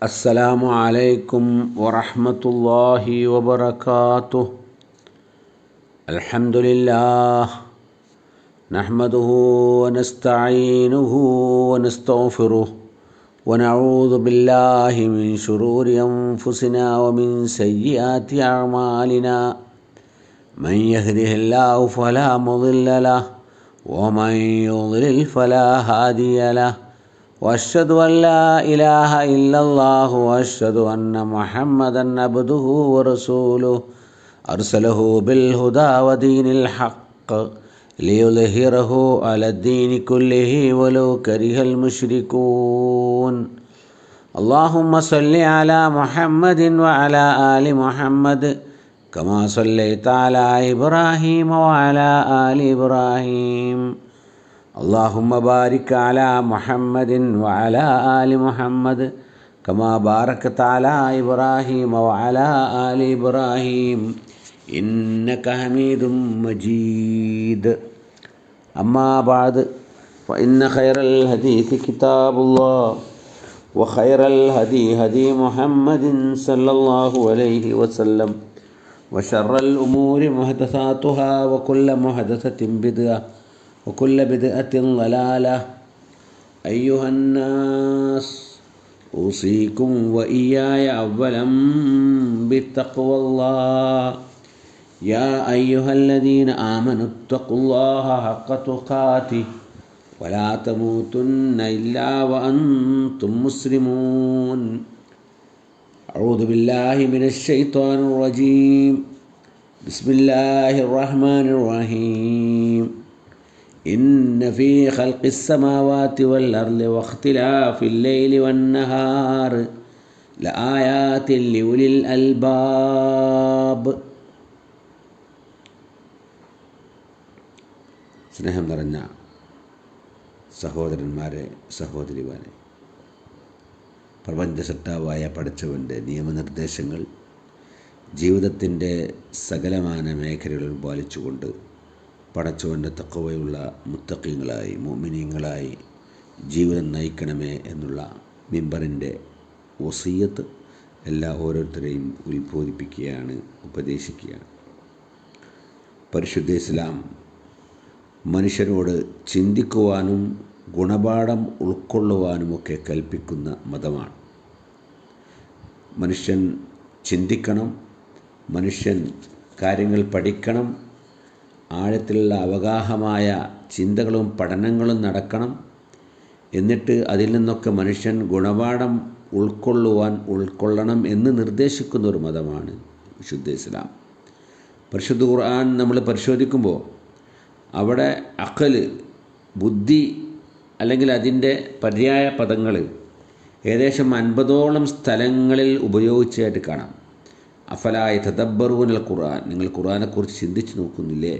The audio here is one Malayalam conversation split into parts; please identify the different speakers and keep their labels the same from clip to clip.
Speaker 1: السلام عليكم ورحمة الله وبركاته. الحمد لله نحمده ونستعينه ونستغفره ونعوذ بالله من شرور أنفسنا ومن سيئات أعمالنا. من يهده الله فلا مضل له ومن يضلل فلا هادي له. وأشهد أن لا إله إلا الله وأشهد أن محمدا عبده ورسوله أرسله بالهدى ودين الحق ليظهره على الدين كله ولو كره المشركون. اللهم صل على محمد وعلى آل محمد كما صليت على إبراهيم وعلى آل إبراهيم. اللهم بارك على محمد وعلى آل محمد كما باركت على إبراهيم وعلى آل إبراهيم إنك حميد مجيد. أما بعد فإن خير الحديث كتاب الله وخير الهدي هدي محمد صلى الله عليه وسلم وشر الأمور محدثاتها وكل محدثة بدعة وكل بدعة ضلالة. أيها الناس أوصيكم وإياي أولا بتقوى الله. يا أيها الذين آمنوا اتقوا الله حق تقاته ولا تموتن إلا وأنتم مسلمون. أعوذ بالله من الشيطان الرجيم. بسم الله الرحمن الرحيم. إن في خلق السماوات والأرض واختلاف الليل والنهار لآيات لأولي الألباب. സ്നേഹം നിറഞ്ഞ സഹോദരന്മാരെ, സഹോദരിമാരെ, പ്രപഞ്ചസത്താവായ പടച്ചവൻ്റെ നിയമനിർദ്ദേശങ്ങൾ ജീവിതത്തിൻ്റെ സകലമാന മേഖലകളിൽ പാലിച്ചുകൊണ്ട് പടച്ചവൻ്റെ തഖ്വയുള്ള മുത്തഖീങ്ങളായി മുഅ്മിനീങ്ങളായി ജീവിതം നയിക്കണമേ എന്നുള്ള മിമ്പറിൻ്റെ വസിയ്യത്ത് എല്ലാ ഓരോരുത്തരെയും ഉത്ബോധിപ്പിക്കുകയാണ്, ഉപദേശിക്കുകയാണ്. പരിശുദ്ധ ഇസ്ലാം മനുഷ്യരോട് ചിന്തിക്കുവാനും ഗുണപാഠം ഉൾക്കൊള്ളുവാനുമൊക്കെ കൽപ്പിക്കുന്ന മതമാണ്. മനുഷ്യൻ ചിന്തിക്കണം, മനുഷ്യൻ കാര്യങ്ങൾ പഠിക്കണം, ആഴത്തിലുള്ള അവഗാഹമായ ചിന്തകളും പഠനങ്ങളും നടക്കണം. എന്നിട്ട് അതിൽ നിന്നൊക്കെ മനുഷ്യൻ ഗുണപാഠം ഉൾക്കൊള്ളണം എന്ന് നിർദ്ദേശിക്കുന്ന ഒരു മതമാണ് വിശുദ്ധ ഇസ്ലാം. പരിശുദ്ധ ഖുർആൻ നമ്മൾ പരിശോധിക്കുമ്പോൾ അവിടെ അഖൽ, ബുദ്ധി അല്ലെങ്കിൽ അതിൻ്റെ പര്യായ പദങ്ങൾ ഏകദേശം 50ഓളം സ്ഥലങ്ങളിൽ ഉപയോഗിച്ചതായിട്ട് കാണാം. അഫലാ യതദബ്ബറൂനൽ ഖുർആൻ, നിങ്ങൾ ഖുർആനെക്കുറിച്ച് ചിന്തിച്ച് നോക്കുന്നില്ലേ?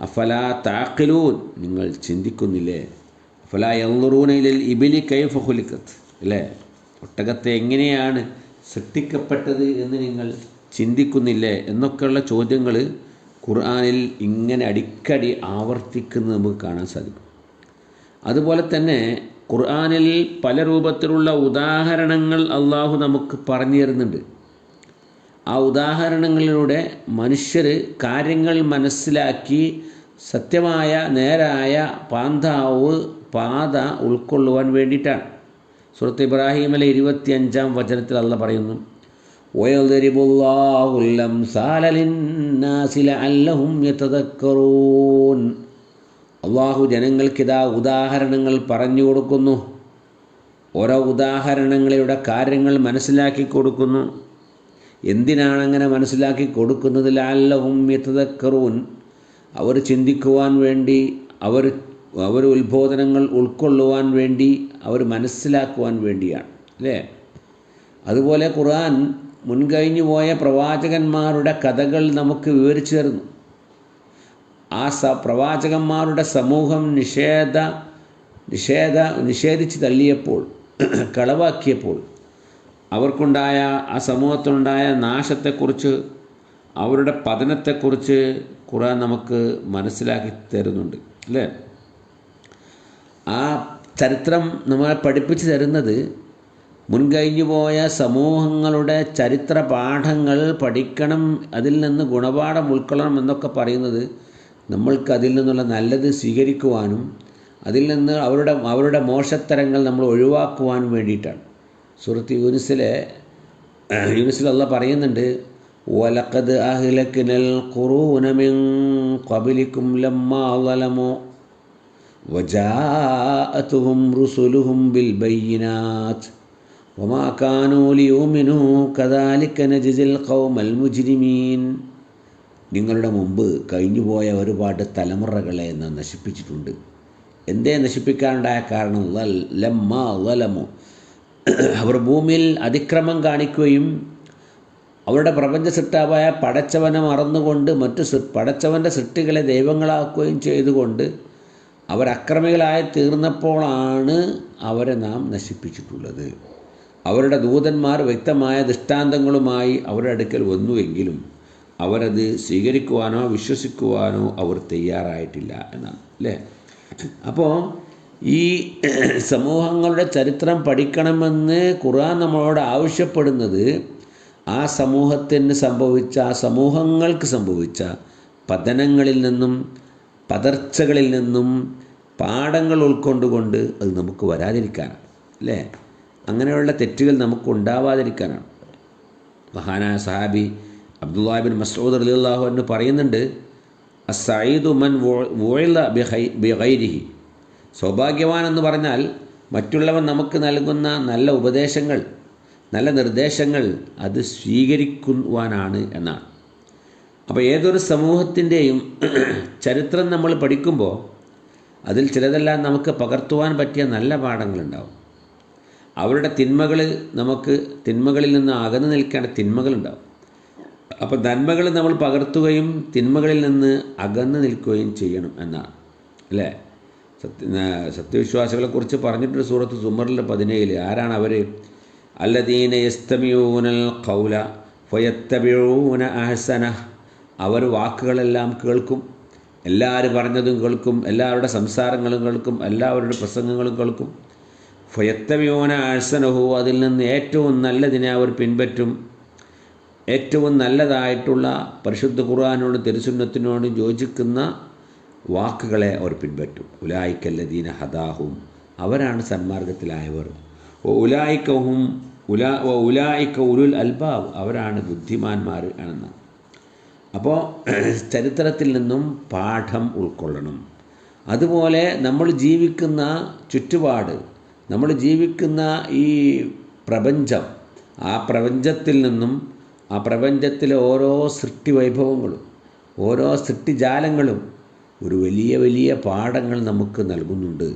Speaker 1: അഫലാ തഅഖിലൂൻ, നിങ്ങൾ ചിന്തിക്കുന്നില്ലേ? അഫലാ യൻളുറൂന ഇലൽ ഇബ്ലി കൈഫ ഖുലിഖത്, അല്ലേ? ഒട്ടകത്തെ എങ്ങനെയാണ് സൃഷ്ടിക്കപ്പെട്ടത് എന്ന് നിങ്ങൾ ചിന്തിക്കുന്നില്ലേ എന്നൊക്കെയുള്ള ചോദ്യങ്ങൾ ഖുർആനിൽ ഇങ്ങനെ അടിക്കടി ആവർത്തിക്കുന്നത് നമുക്ക് കാണാൻ സാധിക്കും. അതുപോലെ തന്നെ ഖുർആനിൽ പല രൂപത്തിലുള്ള ഉദാഹരണങ്ങൾ അള്ളാഹു നമുക്ക് പറഞ്ഞു തരുന്നുണ്ട്. ആ ഉദാഹരണങ്ങളിലൂടെ മനുഷ്യർ കാര്യങ്ങൾ മനസ്സിലാക്കി സത്യമായ നേരായ പാത ഉൾക്കൊള്ളുവാൻ വേണ്ടിയിട്ടാണ്. സൂറത്ത് ഇബ്രാഹിം 25-ാം വചനത്തിൽ അല്ലാഹ് പറയുന്നു, വയദ്രിബുല്ലാഹുൽ അംസാല ലിന്നാസി ലഅല്ലഹും യതദക്കറൂൻ. അള്ളാഹു ജനങ്ങൾക്കിതാ ഉദാഹരണങ്ങൾ പറഞ്ഞു കൊടുക്കുന്നു. ഓരോ ഉദാഹരണങ്ങളിലൂടെ കാര്യങ്ങൾ മനസ്സിലാക്കി കൊടുക്കുന്നു. എന്തിനാണ് അങ്ങനെ മനസ്സിലാക്കി കൊടുക്കുന്നത്? ലഅല്ലഹും യതദക്കറൂൻ, അവർ ചിന്തിക്കുവാൻ വേണ്ടി, അവർ ഉത്ബോധനങ്ങൾ ഉൾക്കൊള്ളുവാൻ വേണ്ടി, അവർ മനസ്സിലാക്കുവാൻ വേണ്ടിയാണ്, അല്ലേ? അതുപോലെ ഖുർആൻ മുൻകഴിഞ്ഞു പോയ പ്രവാചകന്മാരുടെ കഥകൾ നമുക്ക് വിവരിച്ചു തരുന്നു. ആ പ്രവാചകന്മാരുടെ സമൂഹം നിഷേധിച്ച് തള്ളിയപ്പോൾ, കളവാക്കിയപ്പോൾ അവർക്കുണ്ടായ, ആ സമൂഹത്തിനുണ്ടായ നാശത്തെക്കുറിച്ച്, അവരുടെ പതനത്തെക്കുറിച്ച് ഖുർആൻ നമുക്ക് മനസ്സിലാക്കി തരുന്നുണ്ട്, അല്ലേ? ആ ചരിത്രം നമ്മളെ പഠിപ്പിച്ചു തരുന്നത് മുൻകഴിഞ്ഞു പോയ സമൂഹങ്ങളുടെ ചരിത്ര പാഠങ്ങൾ പഠിക്കണം, അതിൽ നിന്ന് ഗുണപാഠം ഉൾക്കൊള്ളണം എന്നൊക്കെ പറയുന്നത് നമ്മൾക്ക് അതിൽ നിന്നുള്ള നല്ലത് സ്വീകരിക്കുവാനും അതിൽ നിന്ന് അവരുടെ മോശത്തരങ്ങൾ നമ്മൾ ഒഴിവാക്കുവാനും വേണ്ടിയിട്ടാണ്. സൂറത്ത് യൂനുസിൽ അല്ലാഹ് പറയുന്നുണ്ട്, വലഖദ് അഹ്ലക്നൽ ഖുറൂന മിൻ ഖബ്ലികും ലമ്മാ ളലമു വജാഅതുഹും റുസുലുഹും ബിൽ ബയ്യിനാത്ത് വമാ കാനൂ ലിയുമിനൂ കദാലിക നജ്സിൽ ഖൗമൽ മുജ്രിമീൻ. നിങ്ങളുടെ മുമ്പ് കഴിഞ്ഞുപോയ ഒരുപാട് തലമുറകളെ നാം നശിപ്പിച്ചിട്ടുണ്ട്. എന്തേ നശിപ്പിക്കാനുണ്ടായ കാരണം? ലമ്മാ ളലമു, അവർ ഭൂമിയിൽ അതിക്രമം കാണിക്കുകയും അവരുടെ പ്രപഞ്ച സൃഷ്ടാവായ പടച്ചവനെ മറന്നുകൊണ്ട് പടച്ചവൻ്റെ സൃഷ്ടികളെ ദൈവങ്ങളാക്കുകയും ചെയ്തുകൊണ്ട് അവർ അക്രമികളായി തീർന്നപ്പോഴാണ് അവരെ നാം നശിപ്പിച്ചിട്ടുള്ളത്. അവരുടെ ദൂതന്മാർ വ്യക്തമായ ദൃഷ്ടാന്തങ്ങളുമായി അവരുടെ അടുക്കൽ വന്നുവെങ്കിലും അവരത് സ്വീകരിക്കുവാനോ വിശ്വസിക്കുവാനോ അവർ തയ്യാറായിട്ടില്ല എന്നാണ് അല്ലേ. അപ്പോൾ ഈ സമൂഹങ്ങളുടെ ചരിത്രം പഠിക്കണമെന്ന് ഖുർആൻ നമ്മളോട് ആവശ്യപ്പെടുന്നത് ആ സമൂഹങ്ങൾക്ക് സംഭവിച്ച പതനങ്ങളിൽ നിന്നും പതർച്ചകളിൽ നിന്നും പാഠങ്ങൾ ഉൾക്കൊണ്ടുകൊണ്ട് അത് നമുക്ക് വരാതിരിക്കാനാണ് അല്ലേ. അങ്ങനെയുള്ള തെറ്റുകൾ നമുക്ക് ഉണ്ടാവാതിരിക്കാനാണ്. മഹാനായ സഹാബി അബ്ദുല്ലാഹി ബിൻ മസ്ഊദ് റളിയല്ലാഹു അൻഹു പറയുന്നുണ്ട്, അസ്സഈദു മൻ വുഇല ബിഗൈരിഹി. സൗഭാഗ്യവാൻ എന്ന് പറഞ്ഞാൽ മറ്റുള്ളവൻ നമുക്ക് നൽകുന്ന നല്ല ഉപദേശങ്ങൾ, നല്ല നിർദ്ദേശങ്ങൾ അത് സ്വീകരിക്കുവാനാണ് എന്നാണ്. അപ്പോൾ ഏതൊരു സമൂഹത്തിൻ്റെയും ചരിത്രം നമ്മൾ പഠിക്കുമ്പോൾ അതിൽ ചിലതെല്ലാം നമുക്ക് പകർത്തുവാൻ പറ്റിയ നല്ല പാഠങ്ങളുണ്ടാവും. അവരുടെ തിന്മകളിൽ നിന്ന് അകന്നു നിൽക്കേണ്ട തിന്മകളുണ്ടാവും. അപ്പോൾ നന്മകൾ നമ്മൾ പകർത്തുകയും തിന്മകളിൽ നിന്ന് അകന്നു നിൽക്കുകയും ചെയ്യണം എന്നാണ് അല്ലേ. സത്യവിശ്വാസികളെക്കുറിച്ച് പറഞ്ഞിട്ടൊരു സൂറത്ത് സുമറിൽ 17 ആരാണ് അവർ? അല്ലദീന യസ്തമിഊനൽ ഖൗല ഫയത്തബിഊന അഹ്സനഹ്. അവർ വാക്കുകളെല്ലാം കേൾക്കും, എല്ലാവരും പറഞ്ഞതും കേൾക്കും, എല്ലാവരുടെ സംസാരങ്ങളും കേൾക്കും, എല്ലാവരുടെ പ്രസംഗങ്ങളും കേൾക്കും. ഫയത്തബിഊന അഹ്സനഹു, അതിൽ നിന്ന് ഏറ്റവും നല്ലതിനെ അവർ പിൻപറ്റും. ഏറ്റവും നല്ലതായിട്ടുള്ള പരിശുദ്ധ ഖുർആനോടും തിരുസുന്നത്തിനോടും യോജിക്കുന്ന വാക്കുകളെ അവർ പിൻപറ്റും. ഉലായിക്കല്ലദീന ഹദാഹും, അവരാണ് സന്മാർഗത്തിലായവർ. ഉലായിക്ക ഉലുൽ അൽബാബ്, അവരാണ് ബുദ്ധിമാന്മാർ ആണെന്ന്. അപ്പോൾ ചരിത്രത്തിൽ നിന്നും പാഠം ഉൾക്കൊള്ളണം. അതുപോലെ നമ്മൾ ജീവിക്കുന്ന ചുറ്റുപാട്, നമ്മൾ ജീവിക്കുന്ന ഈ പ്രപഞ്ചം, ആ പ്രപഞ്ചത്തിൽ നിന്നും ആ പ്രപഞ്ചത്തിലെ ഓരോ സൃഷ്ടിവൈഭവങ്ങളും ഓരോ സൃഷ്ടിജാലങ്ങളും ഒരു വലിയ വലിയ പാഠങ്ങൾ നമുക്ക് നൽകുന്നുണ്ട്.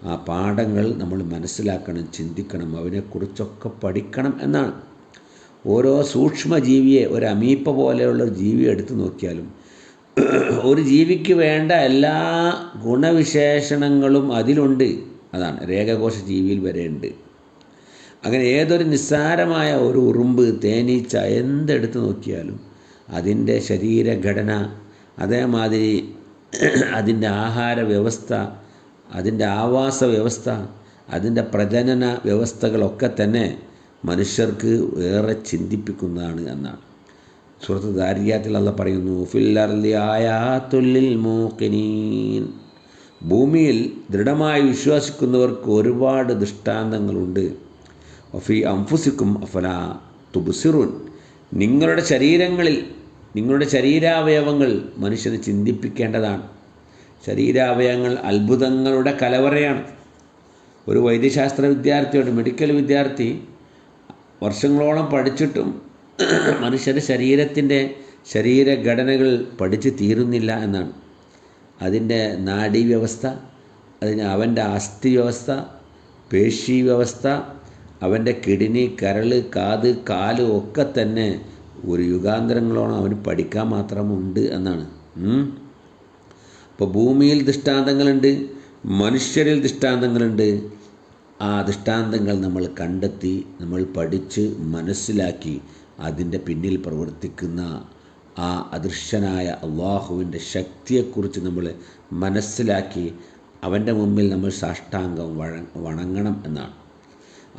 Speaker 1: ആ പാഠങ്ങൾ നമ്മൾ മനസ്സിലാക്കണം, ചിന്തിക്കണം, അവനെക്കുറിച്ചൊക്കെ പഠിക്കണം എന്നാണ്. ഓരോ സൂക്ഷ്മജീവിയെ, ഒരു അമീപ്പ പോലെയുള്ള ഒരു ജീവിയെ എടുത്തു നോക്കിയാലും ഒരു ജീവിക്ക് വേണ്ട എല്ലാ ഗുണവിശേഷണങ്ങളും അതിലുണ്ട്. അതാണ് രേഖകോശ ജീവിയിൽ വരെ ഉണ്ട്. അങ്ങനെ ഏതൊരു നിസ്സാരമായ ഒരു ഉറുമ്പ്, തേനീച്ച എന്തെടുത്ത് നോക്കിയാലും അതിൻ്റെ ശരീരഘടന, അതേമാതിരി അതിൻ്റെ ആഹാര വ്യവസ്ഥ, അതിൻ്റെ ആവാസ വ്യവസ്ഥ, അതിൻ്റെ പ്രജനന വ്യവസ്ഥകളൊക്കെ തന്നെ മനുഷ്യർക്ക് ഏറെ ചിന്തിപ്പിക്കുന്നതാണ് എന്നാണ്. സൂറത്ത് ദാരിയാത്തിൽ അല്ലാഹ് പറയുന്നു, ഫിൽ അർളി ആയാത്തുൽ ലിൽ മൂഖിനീൻ. ഭൂമിയിൽ ദൃഢമായി വിശ്വസിക്കുന്നവർക്ക് ഒരുപാട് ദൃഷ്ടാന്തങ്ങളുണ്ട്. വഫി അൻഫുസിക്കും അഫലാ തുബ്സിറൂൻ. നിങ്ങളുടെ ശരീരങ്ങളിൽ, നിങ്ങളുടെ ശരീരാവയവങ്ങൾ മനുഷ്യനെ ചിന്തിപ്പിക്കേണ്ടതാണ്. ശരീരാവയവങ്ങൾ അത്ഭുതങ്ങളുടെ കലവറയാണ്. ഒരു വൈദ്യശാസ്ത്ര വിദ്യാർത്ഥിയോട്, മെഡിക്കൽ വിദ്യാർത്ഥി വർഷങ്ങളോളം പഠിച്ചിട്ടും മനുഷ്യൻ്റെ ശരീരഘടനകൾ പഠിച്ച് തീരുന്നില്ല എന്നാണ്. അതിൻ്റെ നാഡീവ്യവസ്ഥ, അവൻ്റെ അസ്ഥി വ്യവസ്ഥ, പേശി വ്യവസ്ഥ, അവൻ്റെ കിഡ്നി, കരൾ, കാത്, കാല് ഒക്കെ തന്നെ ഒരു യുഗാന്തരങ്ങളോളം അവന് പഠിക്കാൻ മാത്രമുണ്ട് എന്നാണ്. അപ്പോൾ ഭൂമിയിൽ ദൃഷ്ടാന്തങ്ങളുണ്ട്, മനുഷ്യരിൽ ദൃഷ്ടാന്തങ്ങളുണ്ട്. ആ ദൃഷ്ടാന്തങ്ങൾ നമ്മൾ കണ്ടെത്തി, നമ്മൾ പഠിച്ച് മനസ്സിലാക്കി അതിൻ്റെ പിന്നിൽ പ്രവർത്തിക്കുന്ന ആ അദൃശ്യനായ അള്ളാഹുവിൻ്റെ ശക്തിയെക്കുറിച്ച് നമ്മൾ മനസ്സിലാക്കി അവൻ്റെ മുമ്പിൽ നമ്മൾ സാഷ്ടാംഗം വണങ്ങണം എന്നാണ്.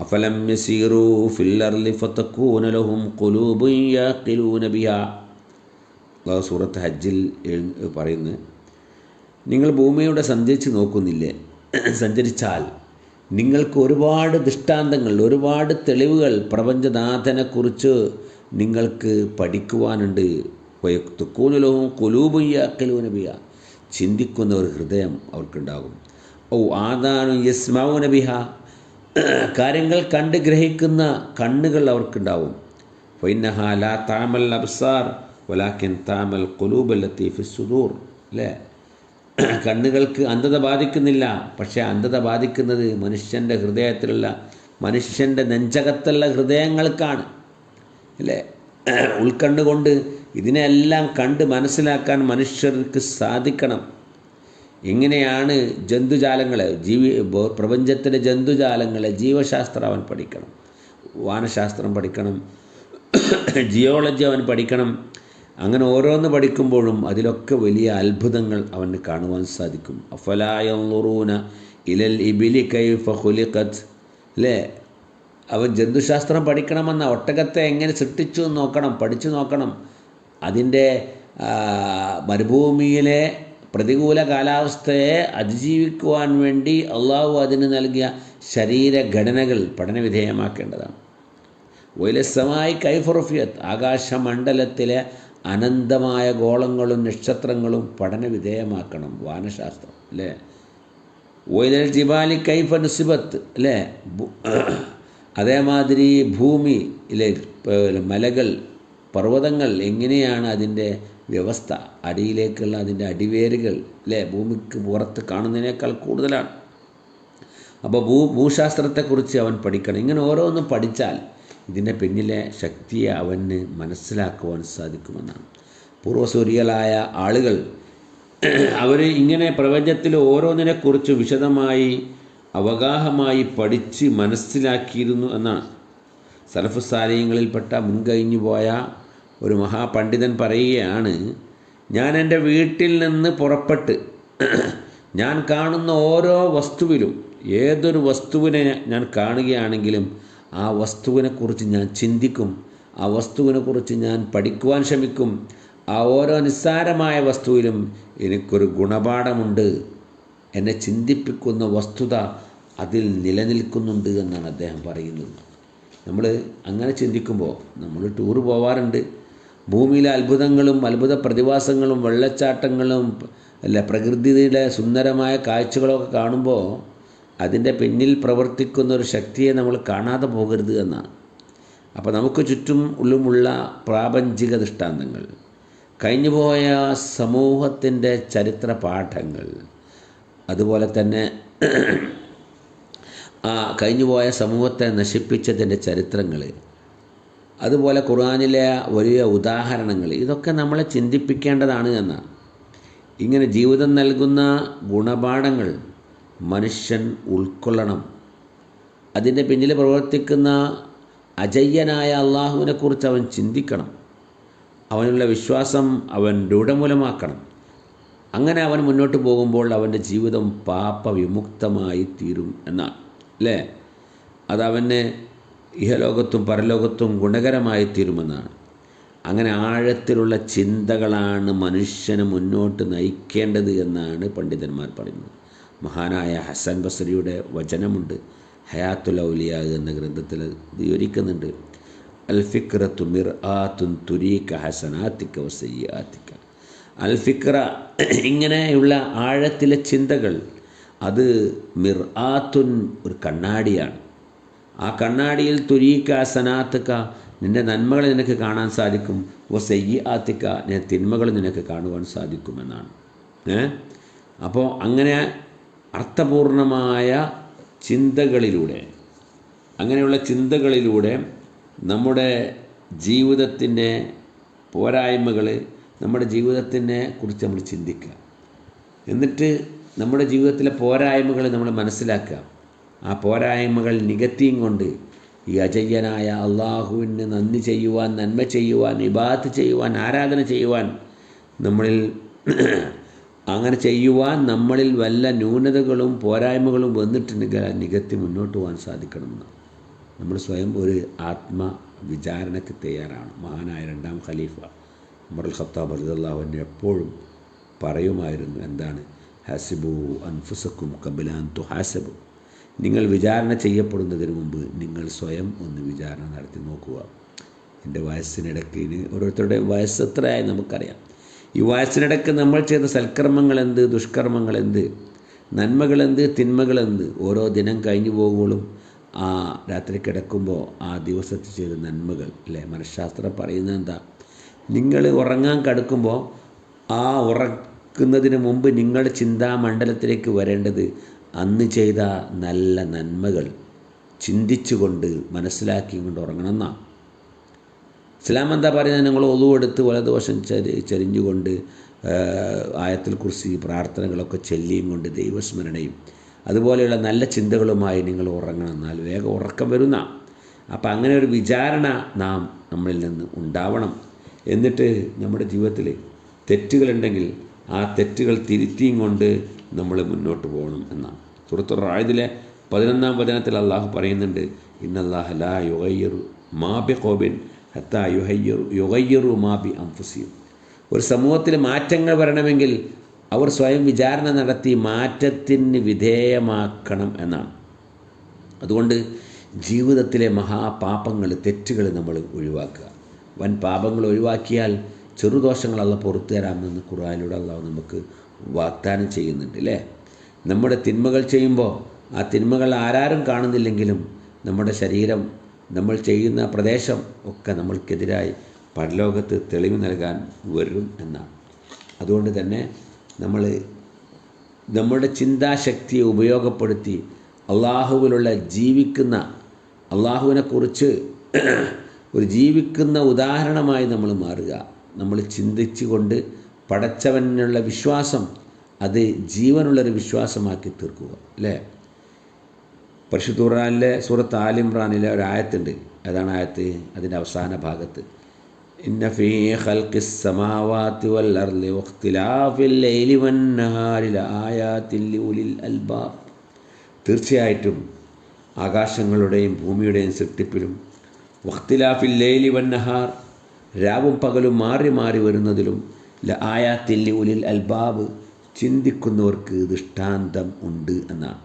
Speaker 1: അഫലം യസീറൂ ഫിൽ അർളി ഫതകൂന ലഹും ഖുലൂബുൻ യഖിലൂന ബിഹാ. അല്ലാഹു സൂറത്ത് ഹജ്ജിൽ പറയുന്നു, നിങ്ങൾ ഭൂമിയുടെ സഞ്ചരിച്ച് നോക്കുന്നില്ലേ? സഞ്ചരിച്ചാൽ നിങ്ങൾക്ക് ഒരുപാട് ദൃഷ്ടാന്തങ്ങൾ, ഒരുപാട് തെളിവുകൾ പ്രപഞ്ചനാഥനെക്കുറിച്ച് നിങ്ങൾക്ക് പഠിക്കുവാനുണ്ട്. തകൂന ലഹും ഖുലൂബുൻ യഖിലൂന ബിഹാ, ചിന്തിക്കുന്ന ഒരു ഹൃദയം അവർക്കുണ്ടാകും. ഔ ആദാനു യസ്മഊന ബിഹാ, കാര്യങ്ങൾ കണ്ട് ഗ്രഹിക്കുന്ന കണ്ണുകൾ അവർക്കുണ്ടാവും. ഫഇന്നഹാ ലാ തഅമൽ അബ്സാർ വലാകിൻ തഅമൽ ഖുലൂബ് അല്ലത്തി ഫിസ്സുദൂർ. അല്ലേ? കണ്ണുകൾക്ക് അന്ധത ബാധിക്കുന്നില്ല, പക്ഷേ അന്ധത ബാധിക്കുന്നത് മനുഷ്യൻ്റെ ഹൃദയത്തിലുള്ള, മനുഷ്യൻ്റെ നെഞ്ചകത്തുള്ള ഹൃദയങ്ങൾക്കാണ്. അല്ലേ? ഉൾക്കണ്ണുകൊണ്ട് ഇതിനെല്ലാം കണ്ട് മനസ്സിലാക്കാൻ മനുഷ്യർക്ക് സാധിക്കണം. എങ്ങനെയാണ് ജന്തുജാലങ്ങളെ, പ്രപഞ്ചത്തിലെ ജന്തുജാലങ്ങളെ, ജീവശാസ്ത്രം അവൻ പഠിക്കണം, വാനശാസ്ത്രം പഠിക്കണം, ജിയോളജി അവൻ പഠിക്കണം. അങ്ങനെ ഓരോന്ന് പഠിക്കുമ്പോഴും അതിലൊക്കെ വലിയ അത്ഭുതങ്ങൾ അവന് കാണുവാൻ സാധിക്കും. അഫലാ യൻളുറൂന ഇലൽ ഇബിലി കൈഫ ഖുലിഖത്. അല്ലേ? അവൻ ജന്തുശാസ്ത്രം പഠിക്കണമെന്ന, ഒട്ടകത്തെ എങ്ങനെ സൃഷ്ടിച്ചു നോക്കണം, പഠിച്ചു നോക്കണം. അതിൻ്റെ മരുഭൂമിയിലെ പ്രതികൂല കാലാവസ്ഥയെ അതിജീവിക്കുവാൻ വേണ്ടി അള്ളാഹു അതിന് നൽകിയ ശരീരഘടനകൾ പഠനവിധേയമാക്കേണ്ടതാണ്. വൈലസമായി കൈഫറുഫിയത്ത്, ആകാശമണ്ഡലത്തിലെ അനന്തമായ ഗോളങ്ങളും നക്ഷത്രങ്ങളും പഠനവിധേയമാക്കണം വാനശാസ്ത്രം. അല്ലേ? വൈലൽ ജിബാലി കൈഫ നുസിബത്ത്. അല്ലേ? അതേമാതിരി ഭൂമിയിലെ മലകൾ, പർവ്വതങ്ങൾ എങ്ങനെയാണ് അതിൻ്റെ വ്യവസ്ഥ, അടിയിലേക്കുള്ള അതിൻ്റെ അടിവേരുകൾ, അല്ലേ, ഭൂമിക്ക് പുറത്ത് കാണുന്നതിനേക്കാൾ കൂടുതലാണ്. അപ്പോൾ ഭൂശാസ്ത്രത്തെക്കുറിച്ച് അവൻ പഠിക്കണം. ഇങ്ങനെ ഓരോന്നും പഠിച്ചാൽ ഇതിൻ്റെ പിന്നിലെ ശക്തിയെ അവന് മനസ്സിലാക്കുവാൻ സാധിക്കുമെന്നാണ്. പൂർവ്വസൂരികളായ ആളുകൾ അവർ ഇങ്ങനെ പ്രപഞ്ചത്തിൽ ഓരോന്നിനെക്കുറിച്ച് വിശദമായി അവഗാഹമായി പഠിച്ച് മനസ്സിലാക്കിയിരുന്നു എന്നാണ്. സലഫ് സാലിഹ്യങ്ങളിൽപ്പെട്ട മുൻകഴിഞ്ഞു പോയ ഒരു മഹാപണ്ഡിതൻ പറയുകയാണ്, ഞാൻ എൻ്റെ വീട്ടിൽ നിന്ന് പുറപ്പെട്ട് ഞാൻ കാണുന്ന ഓരോ വസ്തുവിലും, ഏതൊരു വസ്തുവിനെ ഞാൻ കാണുകയാണെങ്കിലും ആ വസ്തുവിനെക്കുറിച്ച് ഞാൻ ചിന്തിക്കും, ആ വസ്തുവിനെക്കുറിച്ച് ഞാൻ പഠിക്കുവാൻ ശ്രമിക്കും. ആ ഓരോ നിസ്സാരമായ വസ്തുവിലും എനിക്കൊരു ഗുണപാഠമുണ്ട്, എന്നെ ചിന്തിപ്പിക്കുന്ന വസ്തുത അതിൽ നിലനിൽക്കുന്നുണ്ട് എന്നാണ് അദ്ദേഹം പറയുന്നത്. നമ്മൾ അങ്ങനെ ചിന്തിക്കുമ്പോൾ, നമ്മൾ ടൂറ് പോവാറുണ്ട്, ഭൂമിയിലെ അത്ഭുതങ്ങളും അത്ഭുത പ്രതിഭാസങ്ങളും വെള്ളച്ചാട്ടങ്ങളും അല്ല പ്രകൃതിയുടെ സുന്ദരമായ കാഴ്ചകളൊക്കെ കാണുമ്പോൾ അതിൻ്റെ പിന്നിൽ പ്രവർത്തിക്കുന്ന ഒരു ശക്തിയെ നമ്മൾ കാണാതെ പോകരുത് എന്നാണ്. അപ്പോൾ നമുക്ക് ചുറ്റും ഉള്ളുമുള്ള പ്രാപഞ്ചിക ദൃഷ്ടാന്തങ്ങൾ, കഴിഞ്ഞുപോയ സമൂഹത്തിൻ്റെ ചരിത്ര പാഠങ്ങൾ, അതുപോലെ തന്നെ കഴിഞ്ഞുപോയ സമൂഹത്തെ നശിപ്പിച്ചതിൻ്റെ ചരിത്രങ്ങൾ, അതുപോലെ ഖുർആനിലെ വലിയ ഉദാഹരണങ്ങൾ, ഇതൊക്കെ നമ്മളെ ചിന്തിപ്പിക്കേണ്ടതാണ് എന്നാണ്. ഇങ്ങനെ ജീവിതം നൽകുന്ന ഗുണപാഠങ്ങൾ മനുഷ്യൻ ഉൾക്കൊള്ളണം. അതിൻ്റെ പിന്നിൽ പ്രവർത്തിക്കുന്ന അജയ്യനായ അള്ളാഹുവിനെക്കുറിച്ച് അവൻ ചിന്തിക്കണം. അവനുള്ള വിശ്വാസം അവൻ രൂഢമൂലമാക്കണം. അങ്ങനെ അവൻ മുന്നോട്ട് പോകുമ്പോൾ അവൻ്റെ ജീവിതം പാപവിമുക്തമായി തീരും എന്നാണ്. അല്ലേ? അതവന് ഇഹലോകത്തും പരലോകത്തും ഗുണകരമായി തീരുമെന്നാണ്. അങ്ങനെ ആഴത്തിലുള്ള ചിന്തകളാണ് മനുഷ്യനെ മുന്നോട്ട് നയിക്കേണ്ടത് എന്നാണ് പണ്ഡിതന്മാർ പറയുന്നത്. മഹാനായ ഹസൻ ബസ്രിയുടെ വചനമുണ്ട്, ഹയാത്തുൽ ഔലിയ എന്ന ഗ്രന്ഥത്തിൽ വിവരിക്കുന്നുണ്ട്. അൽ ഫിക്റത്തു മിർആത്തുൻ തുരീക ഹസനാത്തിക വസയ്യാത്തിക. അൽ ഫിക്ര, ഇങ്ങനെയുള്ള ആഴത്തിലെ ചിന്തകൾ, അത് മിർആത്തുൻ, ഒരു കണ്ണാടിയാണ്. ആ കണ്ണാടിയിൽ തുരീക ഹസനാത്തിക, നിൻ്റെ നന്മകൾ നിനക്ക് കാണാൻ സാധിക്കും, വസയ്യാത്തിക, നിന്റെ തിന്മകൾ നിനക്ക് കാണുവാൻ സാധിക്കുമെന്നാണ്. അപ്പോൾ അങ്ങനെ അർത്ഥപൂർണമായ ചിന്തകളിലൂടെ, അങ്ങനെയുള്ള ചിന്തകളിലൂടെ നമ്മുടെ ജീവിതത്തിൻ്റെ പോരായ്മകൾ, നമ്മുടെ ജീവിതത്തിനെ കുറിച്ച് നമ്മൾ ചിന്തിക്കുക. എന്നിട്ട് നമ്മുടെ ജീവിതത്തിലെ പോരായ്മകൾ നമ്മൾ മനസ്സിലാക്കുക. ആ പോരായ്മകൾ നികത്തിയും കൊണ്ട് ഈ അജയ്യനായ അള്ളാഹുവിന് നന്ദി ചെയ്യുവാൻ, നന്മ ചെയ്യുവാൻ, ഇബാദത്ത് ചെയ്യുവാൻ, ആരാധന ചെയ്യുവാൻ, നമ്മളിൽ അങ്ങനെ ചെയ്യുവാൻ നമ്മളിൽ വല്ല ന്യൂനതകളും പോരായ്മകളും വന്നിട്ടുണ്ടെങ്കിൽ നികത്തി മുന്നോട്ട് പോകാൻ സാധിക്കണമെന്ന്. നമ്മൾ സ്വയം ഒരു ആത്മവിചാരണയ്ക്ക് തയ്യാറാണ്. മഹാനായ 2ാം ഖലീഫ ഉമറുൽ ഖത്താബ് റളിയല്ലാഹു അൻഹു എപ്പോഴും പറയുമായിരുന്നു, എന്താണ്? ഹസിബു അൻഫുസക്കും ഖബ്ല അൻ തുഹാസബു. നിങ്ങൾ വിചാരണ ചെയ്യപ്പെടുന്നതിന് മുമ്പ് നിങ്ങൾ സ്വയം ഒന്ന് വിചാരണ നടത്തി നോക്കുക. എൻ്റെ വയസ്സിനിടയ്ക്ക്, ഇനി ഓരോരുത്തരുടെ വയസ്സ് എത്രയായി നമുക്കറിയാം. ഈ വയസ്സിനിടയ്ക്ക് നമ്മൾ ചെയ്ത സൽക്കർമ്മങ്ങളെന്ത്, ദുഷ്കർമ്മങ്ങളെന്ത്, നന്മകളെന്ത്, തിന്മകളെന്ത്, ഓരോ ദിനം കഴിഞ്ഞു പോകുമ്പോഴും ആ രാത്രി കിടക്കുമ്പോൾ ആ ദിവസത്തിൽ ചെയ്ത നന്മകൾ, അല്ലേ? മനഃശാസ്ത്രം പറയുന്നത് എന്താ? നിങ്ങൾ ഉറങ്ങാൻ കിടക്കുമ്പോൾ ആ ഉറക്കുന്നതിന് മുമ്പ് നിങ്ങളുടെ ചിന്താമണ്ഡലത്തിലേക്ക് വരേണ്ടത് അന്ന് ചെയ്ത നല്ല നന്മകൾ ചിന്തിച്ചുകൊണ്ട് മനസ്സിലാക്കിക്കൊണ്ട് ഉറങ്ങണം എന്നാണ്. ഇസ്ലാം എന്താ പറയുന്നത്? നിങ്ങൾ ഒളു എടുത്ത് വലതുവശം ചരിഞ്ഞുകൊണ്ട് ആയത്തുൽ കുർസി പ്രാർത്ഥനകളൊക്കെ ചൊല്ലിയും കൊണ്ട് ദൈവസ്മരണയും അതുപോലെയുള്ള നല്ല ചിന്തകളുമായി നിങ്ങൾ ഉറങ്ങണം, എന്നാൽ വേഗം ഉറക്കം വരുന്ന. അപ്പം അങ്ങനെ ഒരു വിചാരണ നമ്മളിൽ നിന്ന് ഉണ്ടാവണം. എന്നിട്ട് നമ്മുടെ ജീവിതത്തിൽ തെറ്റുകളുണ്ടെങ്കിൽ ആ തെറ്റുകൾ തിരുത്തിയും കൊണ്ട് നമ്മൾ മുന്നോട്ട് പോകണം എന്നാണ്. സൂറത്തുർ റഅദിലെ 11-ാം വചനത്തിൽ അള്ളാഹു പറയുന്നുണ്ട്, ഇന്നല്ലാഹ ലാ യുഗയ്യിറു മാ ബിഖൗമിൻ ഹത്താ യുഗയ്യിറു മാ ബി അൻഫുസിഹിം. ഒരു സമൂഹത്തിൽ മാറ്റങ്ങൾ വരണമെങ്കിൽ അവർ സ്വയം വിചാരണ നടത്തി മാറ്റത്തിന് വിധേയമാക്കണം എന്നാണ്. അതുകൊണ്ട് ജീവിതത്തിലെ മഹാപാപങ്ങൾ, തെറ്റുകൾ നമ്മൾ ഒഴിവാക്കുക. വൻ പാപങ്ങൾ ഒഴിവാക്കിയാൽ ചെറുദോഷങ്ങൾ അള്ളാഹു പുറത്തു തരാമെന്ന് ഖുർആനിലൂടെ അള്ളാഹു നമുക്ക് വാഗ്ദാനം ചെയ്യുന്നുണ്ട്, അല്ലേ? നമ്മുടെ തിന്മകൾ ചെയ്യുമ്പോൾ ആ തിന്മകൾ ആരാരും കാണുന്നില്ലെങ്കിലും നമ്മുടെ ശരീരം, നമ്മൾ ചെയ്യുന്ന പ്രദേശം ഒക്കെ നമ്മൾക്കെതിരായി പരലോകത്ത് തെളിവ് നൽകാൻ വരും എന്നാണ്. അതുകൊണ്ട് തന്നെ നമ്മൾ നമ്മുടെ ചിന്താശക്തിയെ ഉപയോഗപ്പെടുത്തി അള്ളാഹുവിനെക്കുറിച്ച് ഒരു ജീവിക്കുന്ന ഉദാഹരണമായി നമ്മൾ മാറുക. നമ്മൾ ചിന്തിച്ചുകൊണ്ട് പടച്ചവനുള്ള വിശ്വാസം അത് ജീവനുള്ളൊരു വിശ്വാസമാക്കി തീർക്കുക, അല്ലേ? പരിശുദ്ധ ഖുർആനിലെ സൂറത്ത് ആൽ ഇംറാനിലെ ഒരു ആയത്തുണ്ട്. അതാണ് ആയത്ത് അതിൻ്റെ അവസാന ഭാഗത്ത്, ഇന്ന ഫീ ഖൽഖിസ് സമാവാതി വൽ അർളി വഖ്തിലാഫിൽ ലൈലി വന്നഹാരി ലആയാതിൻ ലിഉലിൽ അൽബാബ്. തീർച്ചയായിട്ടും ആകാശങ്ങളുടെയും ഭൂമിയുടെയും സൃഷ്ടിപ്പിലും, വഖ്തിലാഫിൽ ലൈലി വന്നഹാർ, രാവും പകലും മാറി മാറി വരുന്നതിലും, ലആയാതിൻ ലിഉലിൽ അൽബാബ്, ചിന്തിക്കുന്നവർക്ക് ദൃഷ്ടാന്തം ഉണ്ട് എന്നാണ്.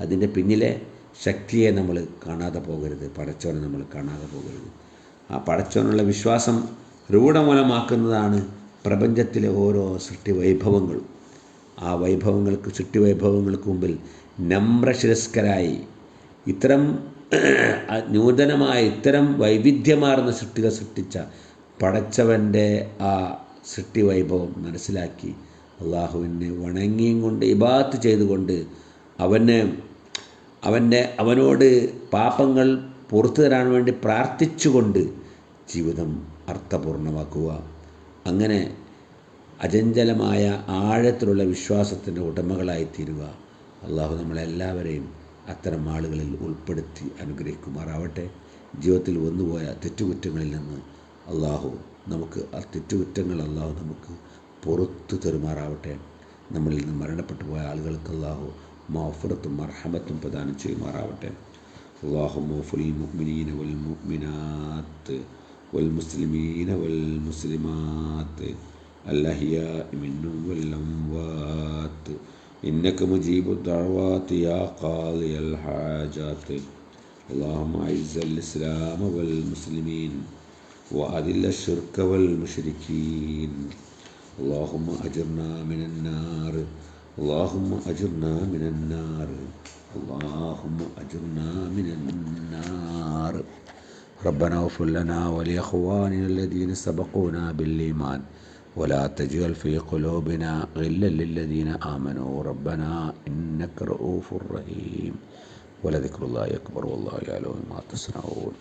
Speaker 1: അതിൻ്റെ പിന്നിലെ ശക്തിയെ നമ്മൾ കാണാതെ പോകരുത്, പടച്ചവനെ നമ്മൾ കാണാതെ പോകരുത്. ആ പടച്ചവനുള്ള വിശ്വാസം രൂഢമൂലമാക്കുന്നതാണ് പ്രപഞ്ചത്തിലെ ഓരോ സൃഷ്ടിവൈഭവങ്ങളും. ആ സൃഷ്ടിവൈഭവങ്ങൾക്ക് മുമ്പിൽ നമ്രശിരസ്കരായി ഇത്തരം നൂതനമായ ഇത്തരം വൈവിധ്യമാർന്ന സൃഷ്ടികൾ സൃഷ്ടിച്ച പടച്ചവൻ്റെ ആ സൃഷ്ടിവൈഭവം മനസ്സിലാക്കി അള്ളാഹുവിനെ വണങ്ങിയും കൊണ്ട് ഇബാദത്ത് ചെയ്തുകൊണ്ട് അവനോട് പാപങ്ങൾ പുറത്തു തരാൻ വേണ്ടി പ്രാർത്ഥിച്ചുകൊണ്ട് ജീവിതം അർത്ഥപൂർണ്ണമാക്കുക. അങ്ങനെ അചഞ്ചലമായ ആഴത്തിലുള്ള വിശ്വാസത്തിൻ്റെ ഉടമകളായിത്തീരുക. അള്ളാഹു നമ്മളെല്ലാവരെയും അത്തരം ആളുകളിൽ ഉൾപ്പെടുത്തി അനുഗ്രഹിക്കുമാറാവട്ടെ. ജീവിതത്തിൽ വന്നുപോയ തെറ്റുകുറ്റങ്ങളിൽ നിന്ന് അള്ളാഹു നമുക്ക് പുറത്തു തരുമാറാവട്ടെ. നമ്മളിൽ നിന്ന് മരണപ്പെട്ടു പോയ ആളുകൾക്ക് അള്ളാഹു മഗ്ഫിറത്തും മർഹമത്തും പ്രദാനം ചെയ്യുമാറാവട്ടെ. اللهم اغفر للمؤمنين والمؤمنات والمسلمين والمسلمات الأحياء منهم والأموات إنك مجيب الدعوات يا قاضي الحاجات. اللهم أعز الإسلام والمسلمين وأذل الشرك والمشركين. اللهم أجرنا من النار، اللهم أجرنا من النار، اللهم أجرنا من النار. ربنا اغفر لنا ولإخواننا الذين سبقونا بالإيمان ولا تجعل في قلوبنا غلا للذين آمنوا ربنا إنك رؤوف رحيم. ولذكر الله أكبر والله يعلم ما تصنعون.